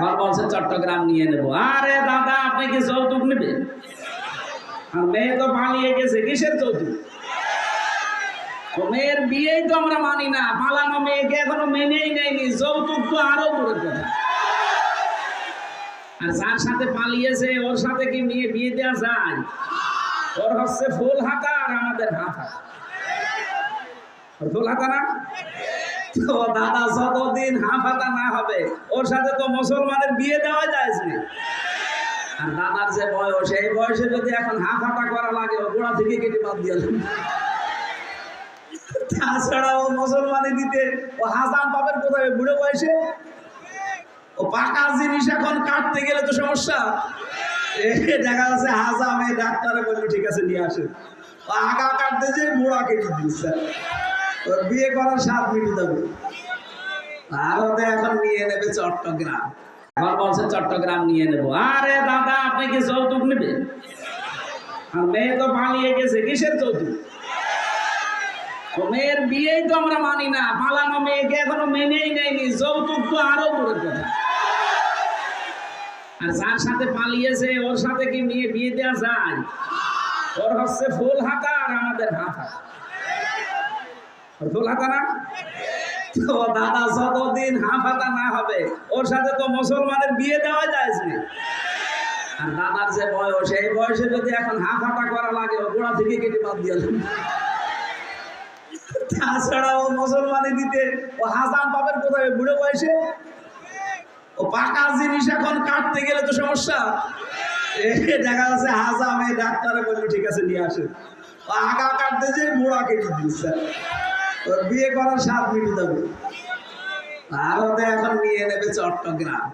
আবার বলছে চট্টগ্রাম নিয়ে নেব। আরে দাদা, আপনি কি যৌতুক নেবেন? আর মেয়ে তো পালিয়ে গেছে, কিসের যৌতুক? মেয়ের বিয়েই তো আমরা মানি না, পালানো মেয়েকে এখনো মেনেই নেয়নি, যৌতুক তো আরো দূরের কথা। আর যার সাথে পালিয়েছে ওর সাথে কি মেয়ে বিয়ে দেওয়া যায়? ওর হচ্ছে ফুল হাতা আর আমাদের হাত হাতা। ফুল হাতা না তো দাদা, যতদিন হাফ হাতা না হবে ওর সাথে তো মুসলমানের বিয়ে দেওয়া যায় না। আর দাদার যে বয়স, এই বয়সে যদি এখন হাফ হাতা করা লাগে, ও গোড়া থেকে কেটে বাদ দিয়ে তাছাড়া ও মুসলমানি দিতে ও হাসান পাবেন কোথায়? বুড়ো বয়সে ও পাকা জিনিস এখন কাটতে গেলে তো সমস্যা। দেখা যাচ্ছে হাসামে ডাক্তারে বললো ঠিক আছে নিয়ে আসে, আগা কাটতে যে মোড়া কেটে দিচ্ছে। ওর বিয়ে করার 7 মিনিট হবে। ভারতে এখন নিয়ে নেবে চট্টগ্রাম। আবার বলছে চট্টগ্রাম নিয়ে নেব। আরে দাদা, আপনি কি যৌতুক নেবেন? আর মেয়ে তো পালিয়ে গেছে, কিসের যৌতুক? মেয়ের বিয়েই তো আমরা মানি না, পালানো মেয়েকে এখনো মেনেই নেয়নি, যৌতুক তো আরো দূরের কথা। আর যার সাথে পালিয়েছে ওর সাথে কি মেয়ে বিয়ে দেওয়া যায়? ওর হচ্ছে ফুল হাতা আর আমাদের হাত হাতা। ফুল হাতা না তো দাদা, যতদিন হাফ হাতা না হবে ওর সাথে তো মুসলমানের বিয়ে দেওয়া যায় না। আর দাদার যে বয়স, এই বয়সে যদি এখন হাফ হাতা করা লাগে, ও গোড়া থেকে কেটে বাদ দিয়ে। তাছাড়া ও মুসলমানি দিতে ও হাসান পাবেন কোথায়? বুড়ো বয়সে ও পাকা জিনিস এখন কাটতে গেলে তো সমস্যা। দেখা যাচ্ছে হাসামে ডাক্তারে বললো ঠিক আছে নিয়ে আসে, আগা কাটতে যে মোড়া কেটে দিচ্ছে। ওর বিয়ে করার 7 মিনিট হবে। ভারতে এখন নিয়ে নেবে চট্টগ্রাম।